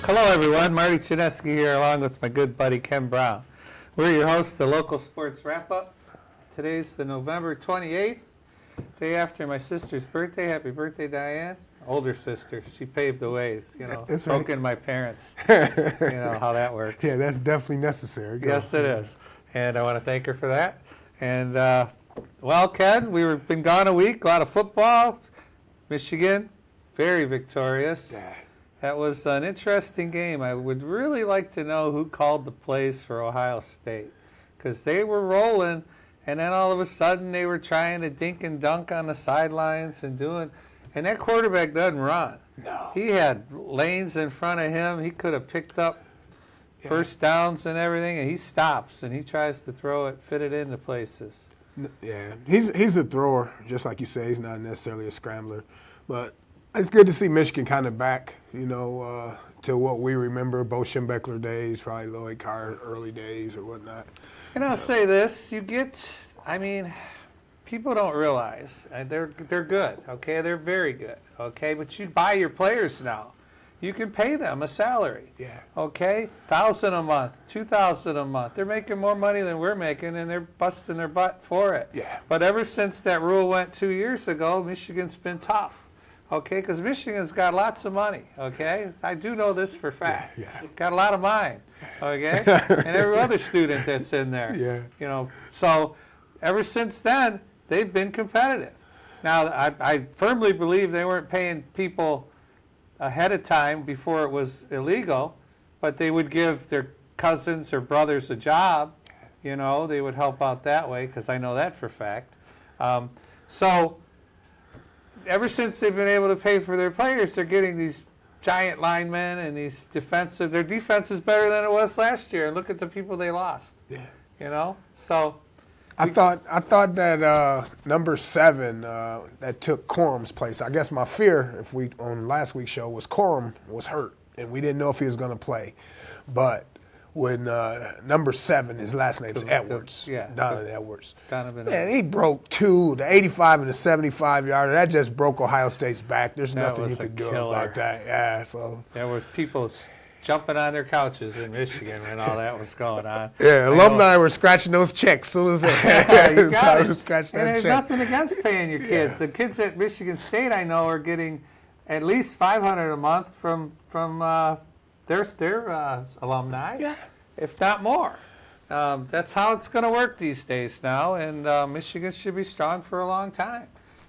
Hello, everyone. Marty Chinesky here, along with my good buddy Ken Brown. We're your hosts, the Local Sports Wrap-Up. Today's the November 28th, day after my sister's birthday. Happy birthday, Diane. Older sister. She paved the way, That's broken my parents. You know how that works. Yeah, that's definitely necessary. Yes, it is. And I want to thank her for that. And, well, Ken, we've been gone a week. A lot of football. Michigan, very victorious. Yeah. That was an interesting game. I would really like to know who called the plays for Ohio State, because they were rolling, and then all of a sudden they were trying to dink and dunk on the sidelines and that quarterback doesn't run. No. He had lanes in front of him. He could have picked up first downs and everything, and he stops and he tries to throw it, fit it into places. Yeah, he's a thrower, just like you say. He's not necessarily a scrambler, but it's good to see Michigan kind of back, to what we remember, Bo Schembechler days, probably Lloyd Carr early days or whatnot. And I'll say this, people don't realize they're good, okay? They're very good, okay? But you buy your players now. You can pay them a salary, okay? $1,000 a month, $2,000 a month. They're making more money than we're making, and they're busting their butt for it. Yeah. But ever since that rule went 2 years ago, Michigan's been tough. Okay, because Michigan's got lots of money, okay? I do know this for a fact. Yeah. Got a lot of mine, okay? And every other student that's in there. Yeah. So ever since then, they've been competitive. Now, I firmly believe they weren't paying people ahead of time before it was illegal, but they would give their cousins or brothers a job. They would help out that way, because I know that for a fact. So ever since they've been able to pay for their players, they're getting these giant linemen and these defensive. Their defense is better than it was last year. And look at the people they lost. Yeah. So I thought that number 7 that took Corum's place. I guess my fear, on last week's show, was Corum was hurt and we didn't know if he was going to play. But when number 7, his last name's Edwards, Donovan Edwards. Man, he broke the 85 and the 75-yarder. That just broke Ohio State's back. There's nothing you could do about that. Yeah, so there was people jumping on their couches in Michigan when all that was going on. Yeah, alumni were scratching those checks as soon as you got it. Scratch that and there's check. nothing against paying your kids. The kids at Michigan State, I know, are getting at least $500 a month from their alumni, if not more. That's how it's going to work these days now, and Michigan should be strong for a long time,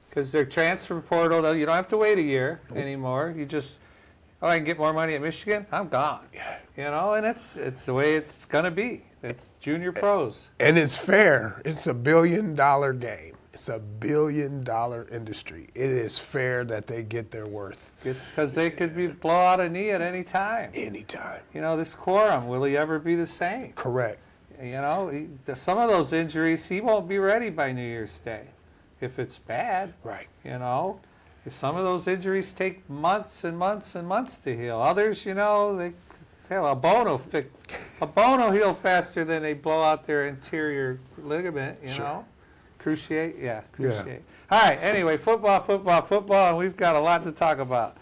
because their transfer portal, you don't have to wait a year anymore. You just, I can get more money at Michigan, I'm gone. And it's the way it's going to be. It's junior pros. And it's fair. It's $1 billion game. It's $1 billion industry. It is fair that they get their worth. It's because they could blow out a knee at any time. Anytime. This Corum, will he ever be the same? Correct. Some of those injuries, he won't be ready by New Year's Day if it's bad. Right. If some of those injuries take months and months and months to heal. Others, a bone will heal faster than they blow out their anterior ligament, Sure. Cruciate? Yeah, cruciate. Yeah. All right, anyway, football, and we've got a lot to talk about.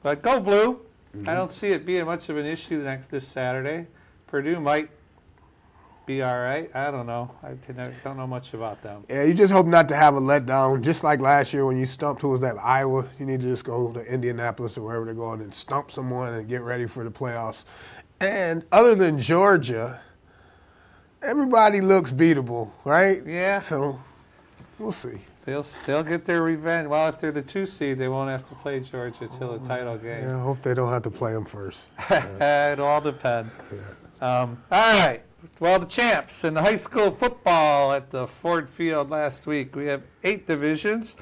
But go Blue. I don't see it being much of an issue this Saturday. Purdue might be all right. I don't know. I don't know much about them. Yeah, you just hope not to have a letdown. Just like last year when you stumped, who was that, Iowa? You need to just go to Indianapolis or wherever they're going and stump someone and get ready for the playoffs. And other than Georgia, everybody looks beatable, right? Yeah. So we'll see. They'll get their revenge. Well, if they're the 2 seed, they won't have to play Georgia till the title game. Yeah, I hope they don't have to play them first. It'll all depend. Yeah. All right. Well, the champs in the high school football at the Ford Field last week. We have 8 divisions.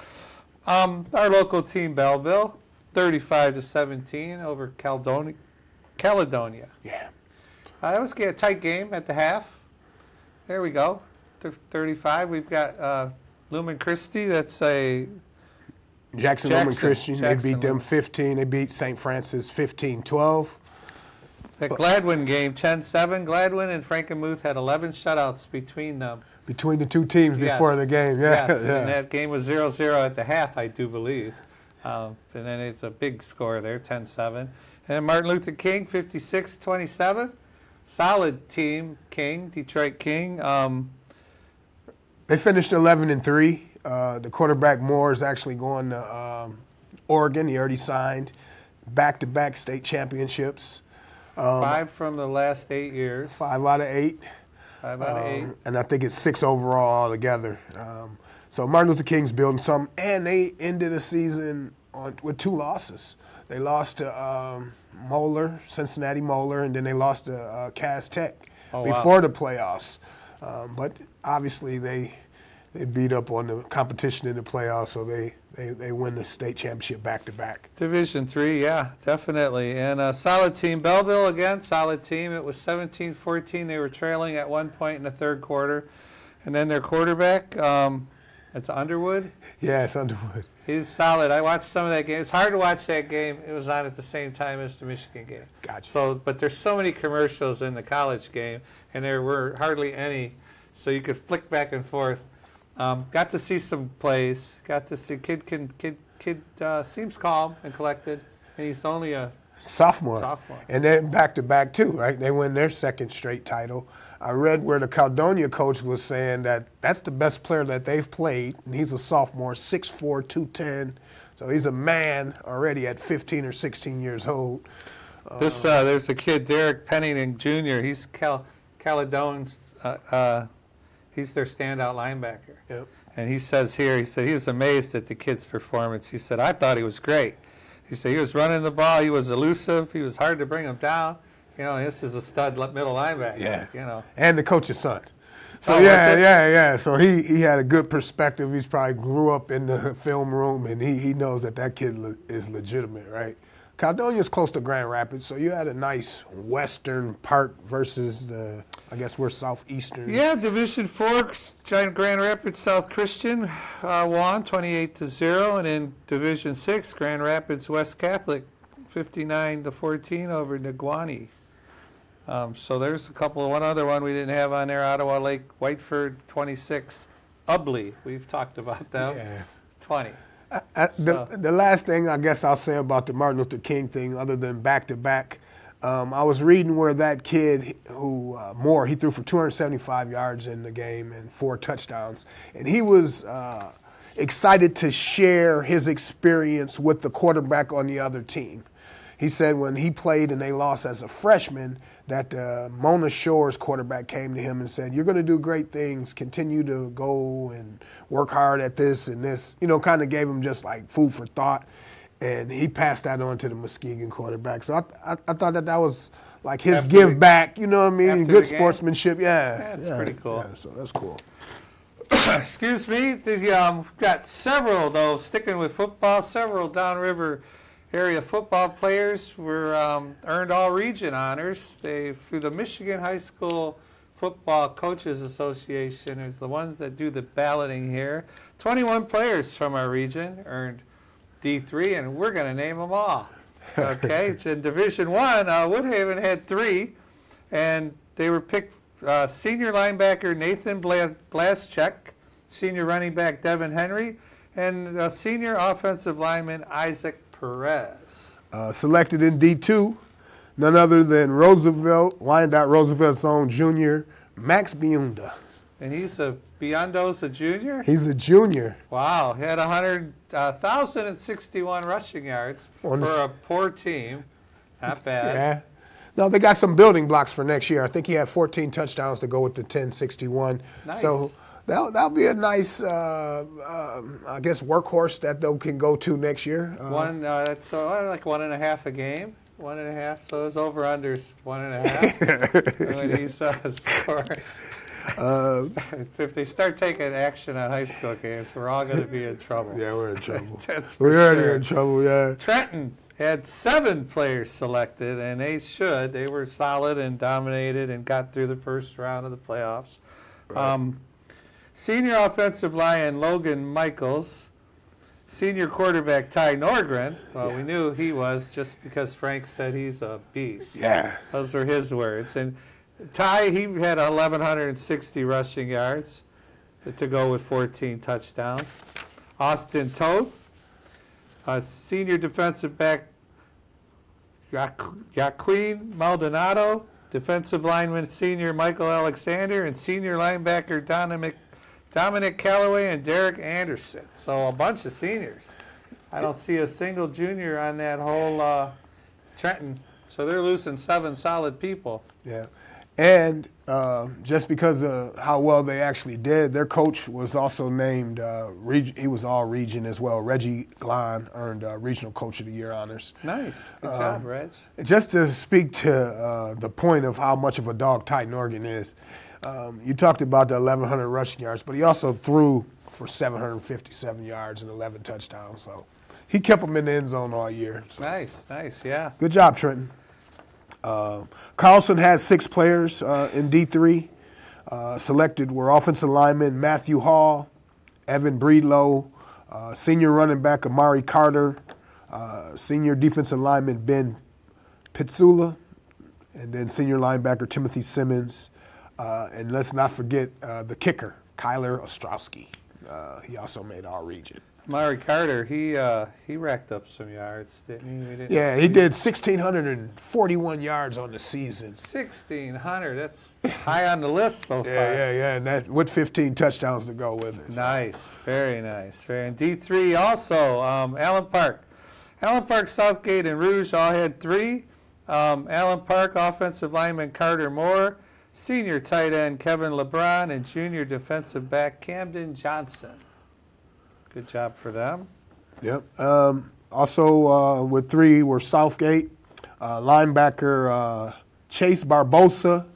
Our local team, Belleville, 35-17 over Caledonia. Yeah. That was a tight game at the half. There we go. 35. We've got Lumen Christi. That's a Jackson Lumen Christian. They beat them 15. They beat St. Francis 15-12. The Gladwin game, 10-7. Gladwin and Frankenmuth had 11 shutouts between them. Between the 2 teams before the game, Yes, and that game was 0-0 at the half, I do believe. And then it's a big score there, 10-7. And Martin Luther King, 56-27. Solid team, King, Detroit King. They finished 11-3. The quarterback Moore is actually going to Oregon. He already signed back-to-back state championships. 5 from the last 8 years. 5 out of 8. 5 out of 8. And I think it's 6 overall altogether. So Martin Luther King's building something. And they ended the season with 2 losses. They lost to Moeller, Cincinnati Moeller, and then they lost to Cass Tech before the playoffs. But obviously they beat up on the competition in the playoffs, so they win the state championship back-to-back. Division III, yeah, definitely. And a solid team. Belleville, again, solid team. It was 17-14. They were trailing at one point in the third quarter. And then their quarterback, it's Underwood. Yeah, it's Underwood. He's solid. I watched some of that game. It's hard to watch that game. It was on at the same time as the Michigan game. Gotcha. So, but there's so many commercials in the college game, and there were hardly any, so you could flick back and forth. Got to see some plays. Got to see kid seems calm and collected, and he's only a Sophomore. And then back-to-back too, right? They win their second straight title. I read where the Caledonia coach was saying that that's the best player that they've played, and he's a sophomore, 6'4", 210. So he's a man already at 15 or 16 years old. There's a kid, Derek Pennington Jr. He's Caledonia's. He's their standout linebacker. Yep. And he said he was amazed at the kid's performance. He said, I thought he was great. He said he was running the ball. He was elusive. He was hard to bring him down. You know, this is a stud middle linebacker. Yeah. You know. And the coach's son. So Oh, yeah. So he had a good perspective. He's probably grew up in the film room, and he knows that kid is legitimate, right? Caledonia's close to Grand Rapids, so you had a nice western part versus I guess we're southeastern. Yeah, Division IV, Grand Rapids South Christian won 28-0, and in Division VI, Grand Rapids West Catholic 59-14 over Nagwani. So there's one other one we didn't have on there, Ottawa Lake Whiteford 26, Ubley. We've talked about them. Yeah. 20. The last thing I guess I'll say about the Martin Luther King thing, other than back-to-back, I was reading where that kid who, Moore, he threw for 275 yards in the game and 4 touchdowns. And he was excited to share his experience with the quarterback on the other team. He said when he played and they lost as a freshman, that Mona Shore's quarterback came to him and said, you're going to do great things, continue to go and work hard at this and this, kind of gave him just like food for thought. And he passed that on to the Muskegon quarterback. So I thought that was like his give back, you know what I mean? Good sportsmanship, yeah. That's pretty cool. Yeah, so that's cool. Excuse me, got several, though, sticking with football, several downriver area football players were earned all-region honors. Through the Michigan High School Football Coaches Association, is the ones that do the balloting here. 21 players from our region earned D3, and we're going to name them all. Okay, it's in Division I. Woodhaven had 3, and they were picked senior linebacker Nathan Blaschek, senior running back Devin Henry, and senior offensive lineman Isaac Perez. Selected in D2, none other than Roosevelt's own junior, Max Biunda. And he's Biondo's a junior? He's a junior. Wow, he had 1,061 rushing yards for a poor team. Not bad. Yeah. No, they got some building blocks for next year. I think he had 14 touchdowns to go with the 1,061. Nice. So that'll be a nice, I guess, workhorse that they can go to next year. That's like 1.5 a game. 1.5. So his over/unders 1.5. When he's scoring. If they start taking action on high school games, we're all going to be in trouble. Yeah, we're in trouble. That's for We're sure. in trouble, yeah. Trenton had 7 players selected, and they should. They were solid and dominated and got through the first round of the playoffs. Right. Senior offensive lineman Logan Michaels, senior quarterback Ty Norgren. Well, we knew he was just because Frank said he's a beast. Yeah. Those were his words. And Ty, he had 1,160 rushing yards to go with 14 touchdowns. Austin Toth, senior defensive back Joaquin Maldonado, defensive lineman senior Michael Alexander, and senior linebacker Dominic Callaway and Derek Anderson. So a bunch of seniors. I don't see a single junior on that whole Trenton. So they're losing 7 solid people. Yeah. And just because of how well they actually did, their coach was also named, he was all region as well. Reggie Glan earned Regional Coach of the Year honors. Nice. Good job, Reg. Just to speak to the point of how much of a dog Titan Oregon is, you talked about the 1,100 rushing yards, but he also threw for 757 yards and 11 touchdowns. So he kept them in the end zone all year. So. Nice, yeah. Good job, Trenton. Carlson had 6 players in D3. Selected were offensive lineman Matthew Hall, Evan Breedlow, senior running back Amari Carter, senior defensive lineman Ben Pitzula, and then senior linebacker Timothy Simmons. And let's not forget the kicker, Kyler Ostrowski. He also made our region. Amari Carter, he racked up some yards, didn't he? Yeah, he did 1,641 yards on the season. 1,600, that's high on the list so far. Yeah, and that with 15 touchdowns to go with it. So. Nice, very nice. And D3 also, Allen Park. Allen Park, Southgate, and Rouge all had 3. Allen Park, offensive lineman Carter Moore, senior tight end Kevin LeBron, and junior defensive back Camden Johnson. Good job for them. Yep. Also with 3 were Southgate, linebacker Chase Barbosa,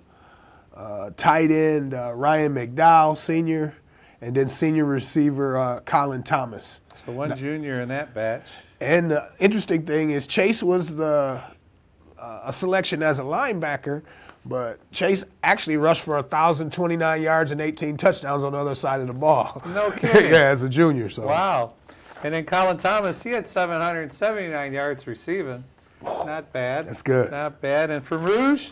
tight end Ryan McDowell, senior, and then senior receiver Colin Thomas. So one junior in that batch. And the interesting thing is Chase was a selection as a linebacker, but Chase actually rushed for 1,029 yards and 18 touchdowns on the other side of the ball. No kidding. Yeah, as a junior. So. Wow. And then Colin Thomas, he had 779 yards receiving. Not bad. That's good. Not bad. And from Rouge,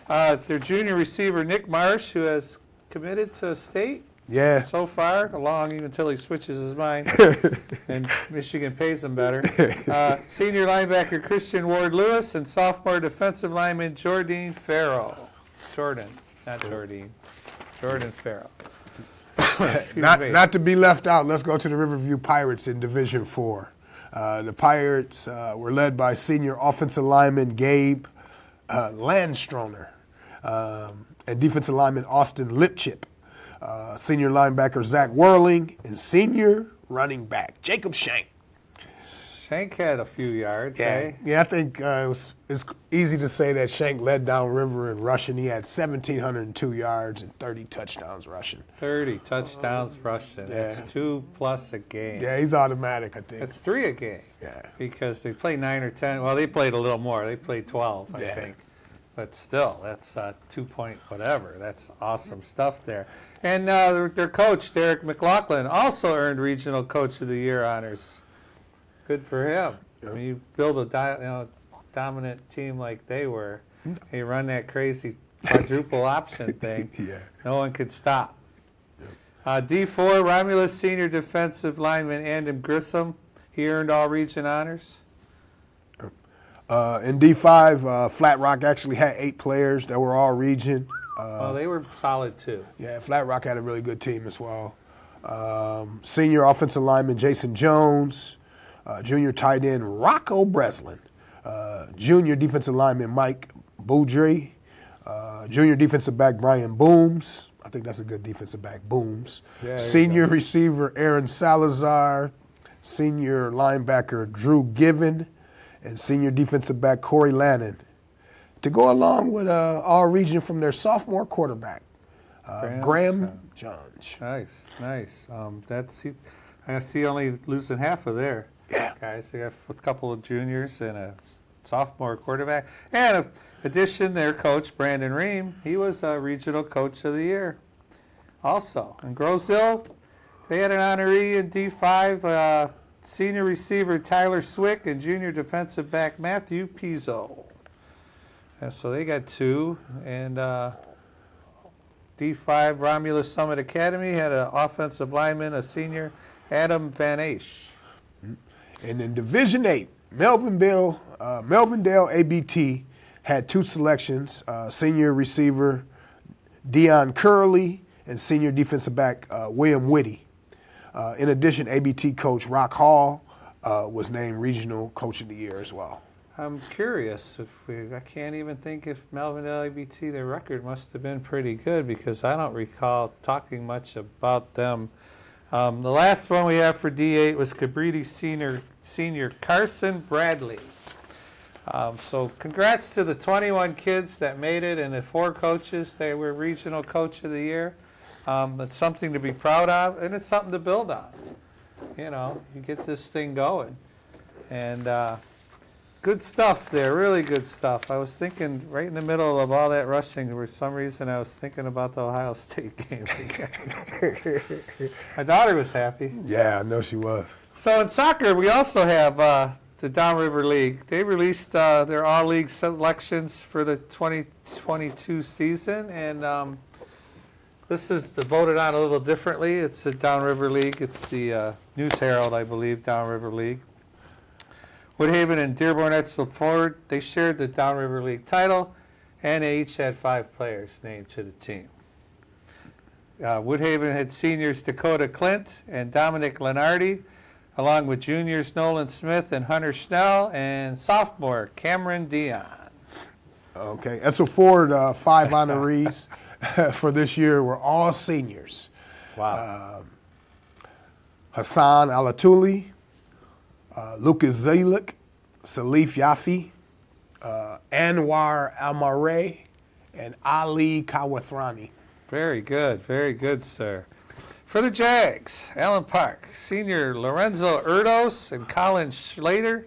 their junior receiver Nick Marsh, who has committed to state Yeah. so far, along even until he switches his mind, and Michigan pays him better. Senior linebacker Christian Ward-Lewis and sophomore defensive lineman Jordan Farrow. Jordan Farrow. Not to be left out, let's go to the Riverview Pirates in Division 4. The Pirates were led by senior offensive lineman Gabe Landstroner and defensive lineman Austin Lipchip. Senior linebacker Zach Whirling, and senior running back Jacob Shank. Shank had a few yards, eh? Yeah, I think it's easy to say that Shank led down river in rushing. He had 1,702 yards and 30 touchdowns rushing. 30 touchdowns rushing. Yeah. That's 2+ a game. Yeah, he's automatic, I think. That's 3 a game. Yeah. Because they play 9 or 10. Well, they played a little more. They played 12, I think. But still, that's 2-point whatever. That's awesome stuff there. And their coach, Derek McLaughlin, also earned Regional Coach of the Year honors. Good for him. Yep. When you build a dominant team like they were, you run that crazy quadruple option thing, no one could stop. Yep. D4, Romulus senior defensive lineman Andon Grissom. He earned all region honors. In D5, Flat Rock actually had 8 players that were all region. Well, they were solid too. Yeah, Flat Rock had a really good team as well. Senior offensive lineman Jason Jones, junior tight end Rocco Breslin, junior defensive lineman Mike Boudry, junior defensive back Brian Booms. I think that's a good defensive back, Booms. Yeah, senior receiver Aaron Salazar, senior linebacker Drew Given, and senior defensive back Corey Lannon. To go along with all region from their sophomore quarterback, Graham Johns. Nice. I see only losing half of their guys. They have a couple of juniors and a sophomore quarterback. And in addition, their coach, Brandon Ream, he was a Regional Coach of the Year also. In Groseville, they had an honoree in D5, senior receiver Tyler Swick and junior defensive back Matthew Pizzo. And so they got 2. And D5, Romulus Summit Academy had an offensive lineman, a senior, Adam Van Asch. And in Division 8, Melvindale ABT had 2 selections: senior receiver Deion Curley and senior defensive back William Whitty. In addition, ABT coach Rock Hall was named regional coach of the year as well. I'm curious I can't even think if Melvindale ABT, their record must have been pretty good because I don't recall talking much about them. The last one we have for D8 was Cabrini senior Carson Bradley. So congrats to the 21 kids that made it and the 4 coaches. They were regional coach of the year. It's something to be proud of, and it's something to build on. You know, you get this thing going. And good stuff there, really good stuff. I was thinking right in the middle of all that rushing, for some reason I was thinking about the Ohio State game. My daughter was happy. Yeah, I know she was. So in soccer, we also have the Downriver League. They released their all-league selections for the 2022 season, and this is voted on a little differently. It's the Downriver League. It's the News Herald, I believe, Downriver League. Woodhaven and Dearborn Edsel Ford, they shared the Downriver League title, and they each had 5 players named to the team. Woodhaven had seniors Dakota Clint and Dominic Lenardi, along with juniors Nolan Smith and Hunter Schnell, and sophomore Cameron Dion. Okay, Edsel Ford 5 honorees for this year were all seniors. Wow. Hassan Alatuli, Lucas Zalik, Salif Yafi, Anwar Almare, and Ali Kawathrani. Very good, sir. For the Jags, Allen Park, senior Lorenzo Erdos and Colin Schlater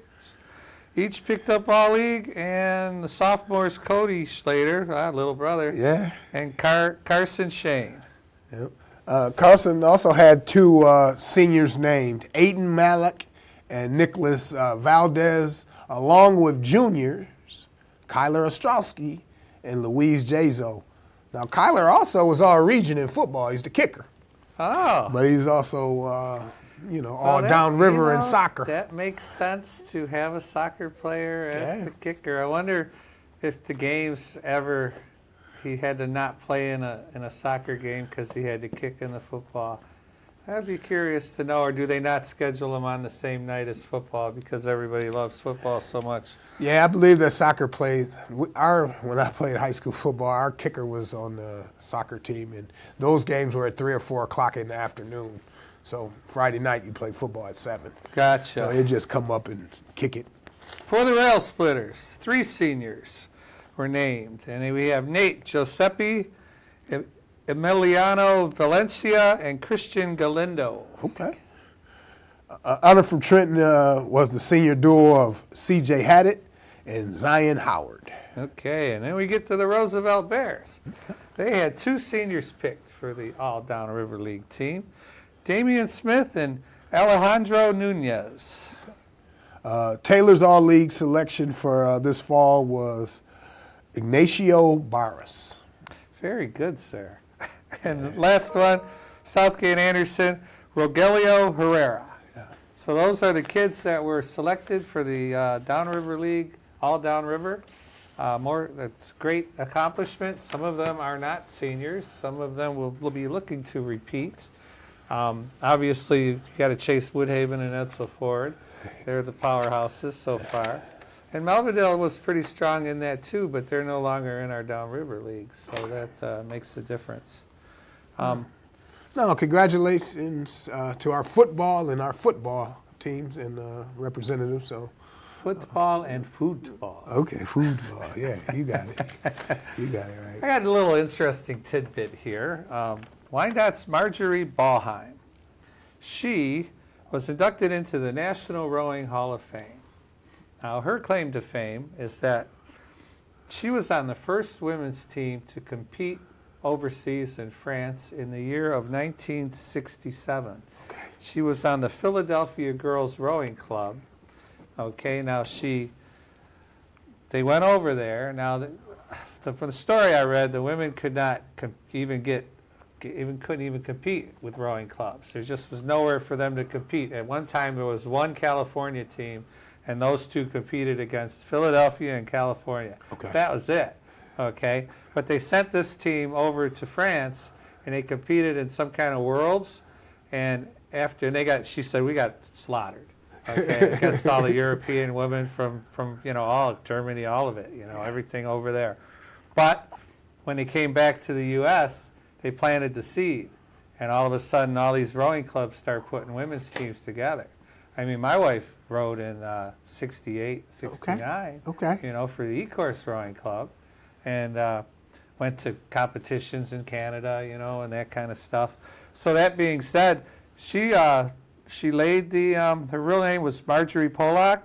each picked up all league, and the sophomores Cody Schlater, little brother, Yeah. and Carson Shane. Yep. Carson also had 2 seniors named, Aiden Malik and Nicholas Valdez, along with juniors Kyler Ostrowski and Louise Jazo. Now, Kyler also was all region in football. He's the kicker. Oh. But he's also, all downriver in soccer. That makes sense to have a soccer player as the kicker. I wonder if the games ever he had to not play in a soccer game because he had to kick in the football. I'd be curious to know, or do they not schedule them on the same night as football because everybody loves football so much? Yeah, I believe that soccer plays. When I played high school football, our kicker was on the soccer team, and those games were at 3 or 4 o'clock in the afternoon. So Friday night you play football at 7. Gotcha. So it just come up and kick it. For the Rail Splitters, 3 seniors were named, and then we have Nate Giuseppe, Emiliano Valencia, and Christian Galindo. Okay. Honor from Trenton was the senior duo of C.J. Haddett and Zion Howard. Okay, and then we get to the Roosevelt Bears. They had 2 seniors picked for the All Downriver League team, Damian Smith and Alejandro Nunez. Taylor's all-league selection for this fall was Ignacio Barras. Very good, sir. And the last one, Southgate Anderson, Rogelio Herrera. Yeah. So those are the kids that were selected for the Downriver League, all downriver. That's great accomplishment. Some of them are not seniors. Some of them will be looking to repeat. Obviously, you got to chase Woodhaven and Edsel Ford. They're the powerhouses so far. And Melvindale was pretty strong in that too, but they're no longer in our Downriver League, so that makes a difference. No, congratulations to our football and our football teams and representatives. So, Football and football. okay, football. Yeah, you got it. You got it I right. got a little interesting tidbit here. Wyandottes Marjorie Ballheim. She was inducted into the National Rowing Hall of Fame. Now, her claim to fame is that she was on the first women's team to compete overseas in France in the year of 1967. Okay. She was on the Philadelphia Girls Rowing Club. Okay, now they went over there. Now, from the story I read, the women could not couldn't even compete with rowing clubs. There just was nowhere for them to compete. At one time, there was one California team and those two competed against Philadelphia and California. Okay. That was it, okay? But they sent this team over to France, and they competed in some kind of worlds, and she said, we got slaughtered, okay, against all the European women from all of Germany, all of it, everything over there. But when they came back to the U.S., they planted the seed, and all of a sudden, all these rowing clubs start putting women's teams together. I mean, my wife rowed in 68, 69, Okay. for the E-Course Rowing Club, and went to competitions in Canada, and that kind of stuff. So that being said, she laid her real name was Marjorie Polak,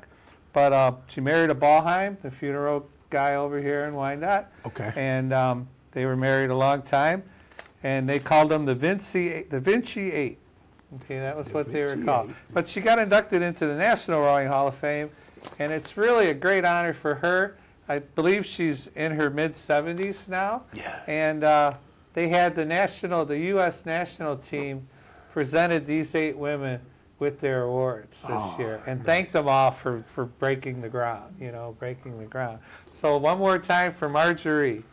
but she married a Ballheim, the funeral guy over here in Wyandotte. Okay. And they were married a long time, and they called them the Vinci Eight. Okay, that was what they were called. But she got inducted into the National Rowing Hall of Fame, and it's really a great honor for her. I believe she's in her mid-70s now. Yeah. And they had the U.S. national team presented these 8 women with their awards this year, and thanked them all for breaking the ground, So one more time for Marjorie.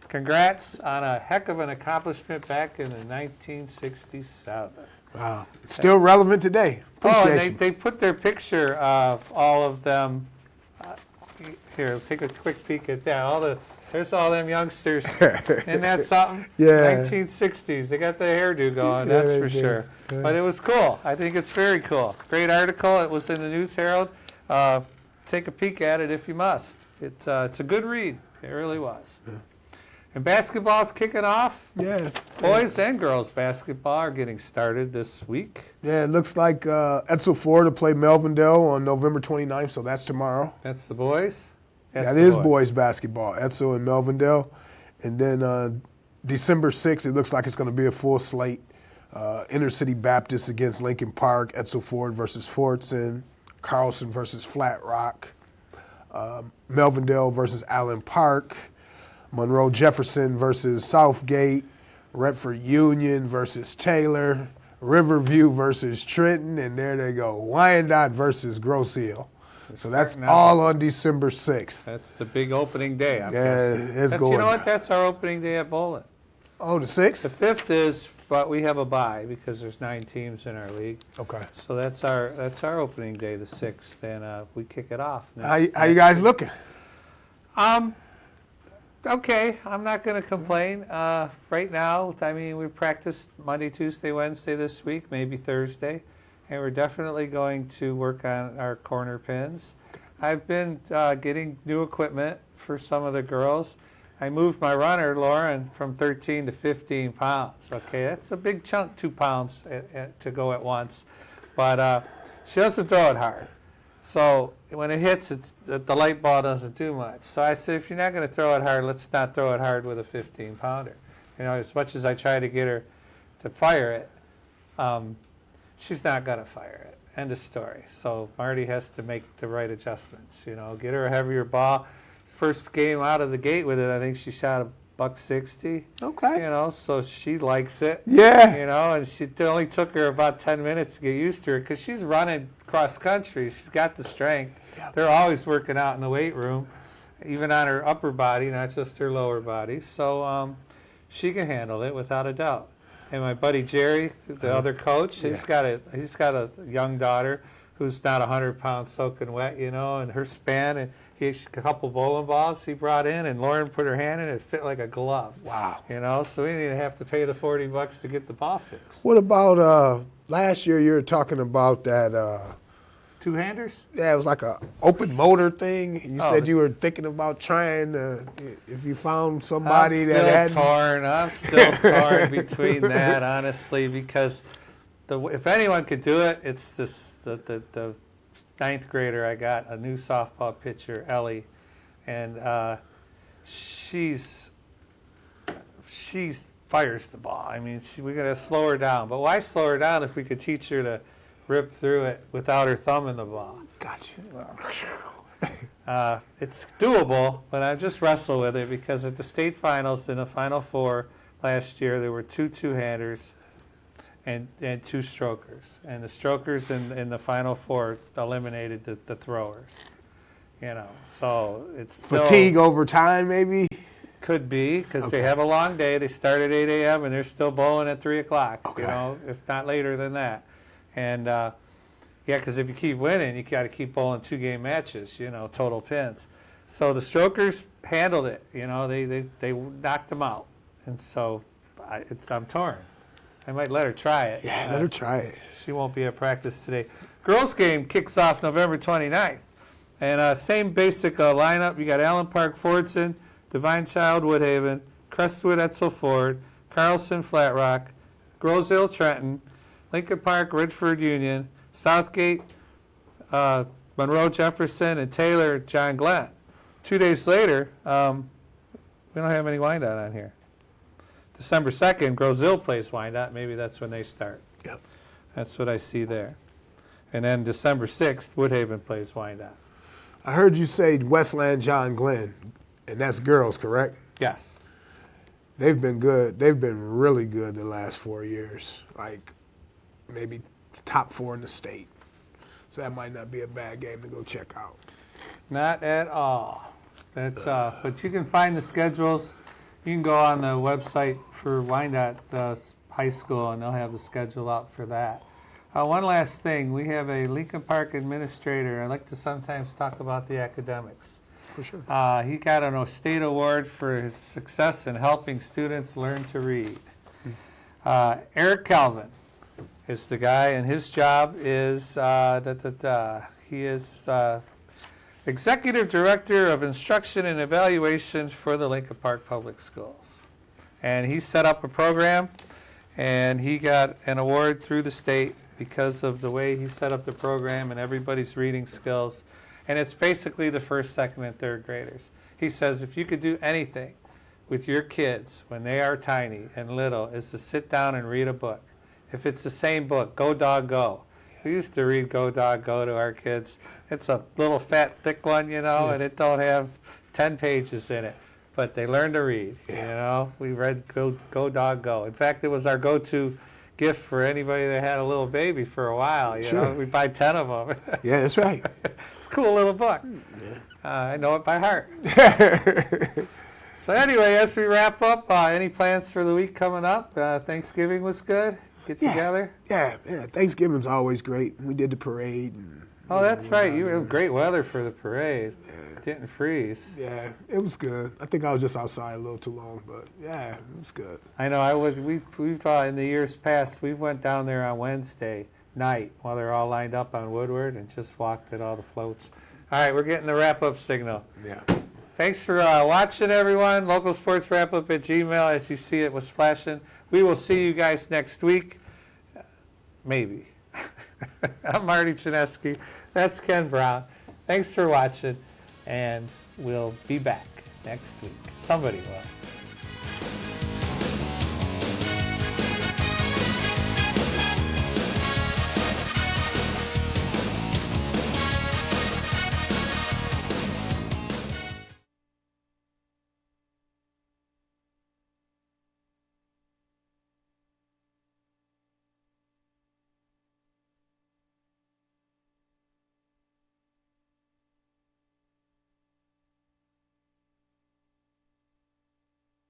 Congrats on a heck of an accomplishment back in the 1967. Wow. It's still relevant today. And they put their picture of all of them. Here, take a quick peek at that. There's all them youngsters. Isn't that something? Yeah. 1960s. They got the hairdo going, that's for sure. Yeah. But it was cool. I think it's very cool. Great article. It was in the News Herald. Take a peek at it if you must. It's a good read. It really was. Yeah. And basketball's kicking off. Yeah. Boys and girls basketball are getting started this week. Yeah, it looks like Edsel Ford will play Melvindale on November 29th, so that's tomorrow. That's the boys? That is boys basketball, Edsel and Melvindale. And then December 6th, it looks like it's going to be a full slate. Intercity Baptist against Lincoln Park, Edsel Ford versus Fortson, Carlson versus Flat Rock, Melvindale versus Allen Park, Monroe Jefferson versus Southgate, Redford Union versus Taylor, Riverview versus Trenton, and there they go, Wyandotte versus Grosse Ile. So that's all on December 6th. That's the big opening day. I'm guessing. It's going. You know what? That's our opening day at bowling. Oh, the 6th? The 5th is, but we have a bye because there's 9 teams in our league. Okay. So that's our opening day, the 6th, and we kick it off. How you guys looking? Okay, I'm not going to complain. Right now, I mean, we practiced Monday, Tuesday, Wednesday this week, maybe Thursday, and we're definitely going to work on our corner pins. I've been getting new equipment for some of the girls. I moved my runner, Lauren, from 13 to 15 pounds. Okay, that's a big chunk, 2 pounds to go at once. But she doesn't throw it hard. So when it hits, the light ball doesn't do much. So I said, if you're not going to throw it hard, let's not throw it hard with a 15-pounder. As much as I try to get her to fire it, she's not going to fire it. End of story. So Marty has to make the right adjustments. Get her a heavier ball. First game out of the gate with it, I think she shot $160. Okay. So she likes it. Yeah. And it only took her about 10 minutes to get used to it because she's running cross country. She's got the strength. Yep. They're always working out in the weight room, even on her upper body, not just her lower body. So she can handle it without a doubt. And my buddy Jerry, the other coach, he's got a young daughter who's not 100 pounds soaking wet, and her span, and he had a couple bowling balls he brought in, and Lauren put her hand in it, fit like a glove. Wow. So we didn't have to pay the $40 to get the ball fixed. What about last year? You were talking about that. Two-handers? Yeah, it was like a open motor thing. You said you were thinking about trying to, if you found somebody I'm still torn between that, honestly, because if anyone could do it, it's the 9th grader I got, a new softball pitcher, Ellie, and she fires the ball. I mean, we're going to slow her down. But why slow her down if we could teach her to rip through it without her thumb in the ball? Got you. It's doable, but I just wrestle with it because at the state finals in the Final Four last year, there were 2 two-handers, and 2 strokers. And the strokers in the Final Four eliminated the throwers. You know, so it's still, Fatigue over time, maybe? could be, because Okay. they have a long day. They start at 8 a.m. and they're still bowling at 3 o'clock, Okay. you know, if not later than that. And, yeah, because if you keep winning, you got to keep bowling 2-game matches, you know, total pins. So the strokers handled it, you know, they knocked them out. And so I'm torn. I might let her try it. Yeah, let her try it. She won't be at practice today. Girls game kicks off November 29th. And same basic lineup. You got Allen Park, Fordson, Divine Child, Woodhaven, Crestwood, Etzel Ford, Carlson, Flat Rock, Grosehill, Trenton, Lincoln Park, Redford, Union, Southgate, Monroe, Jefferson, and Taylor, John Glenn. 2 days later, we don't have any Wyandotte on here. December 2nd, Grosehill plays Wyandotte. Maybe that's when they start. Yep. That's what I see there. And then December 6th, Woodhaven plays Wyandotte. I heard you say Westland John Glenn, and that's girls, correct? Yes. They've been good. They've been really good the last 4 years, like maybe top 4 in the state. So that might not be a bad game to go check out. Not at all. That's but you can find the schedules. You can go on the website for Wyandotte High School, and they'll have the schedule out for that. One last thing, we have a Lincoln Park administrator. I like to sometimes talk about the academics. For sure. He got an state award for his success in helping students learn to read. Eric Calvin is the guy, and his job is he is Executive Director of Instruction and Evaluation for the Lincoln Park Public Schools. And he set up a program, and he got an award through the state because of the way he set up the program and everybody's reading skills. And it's basically the first, second, and third graders. He says if you could do anything with your kids when they are tiny and little is to sit down and read a book. If it's the same book, Go Dog Go. We used to read Go Dog Go to our kids. It's a little fat, thick one, you know, and it don't have 10 pages in it. But they learn to read, you know. We read Go Dog Go. In fact, it was our go-to gift for anybody that had a little baby for a while, you know. We'd buy 10 of them. Yeah, that's right. It's a cool little book. I know it by heart. So anyway, as we wrap up, any plans for the week coming up? Thanksgiving was good. Get together. Yeah. Thanksgiving's always great. We did the parade. And, Oh, that's right. You had great weather for the parade. Didn't freeze. yeah, it was good. I think I was just outside a little too long, but yeah, it was good. I know. We've in the years past, we went down there on Wednesday night while they're all lined up on Woodward and just walked at all the floats. All right, we're getting the wrap-up signal. Yeah. Thanks for watching, everyone. Local Sports Wrap-Up at Gmail. As you see, it was flashing. We will see you guys next week. Maybe. I'm Marty Chinesky. That's Ken Brown. Thanks for watching, and we'll be back next week. Somebody will.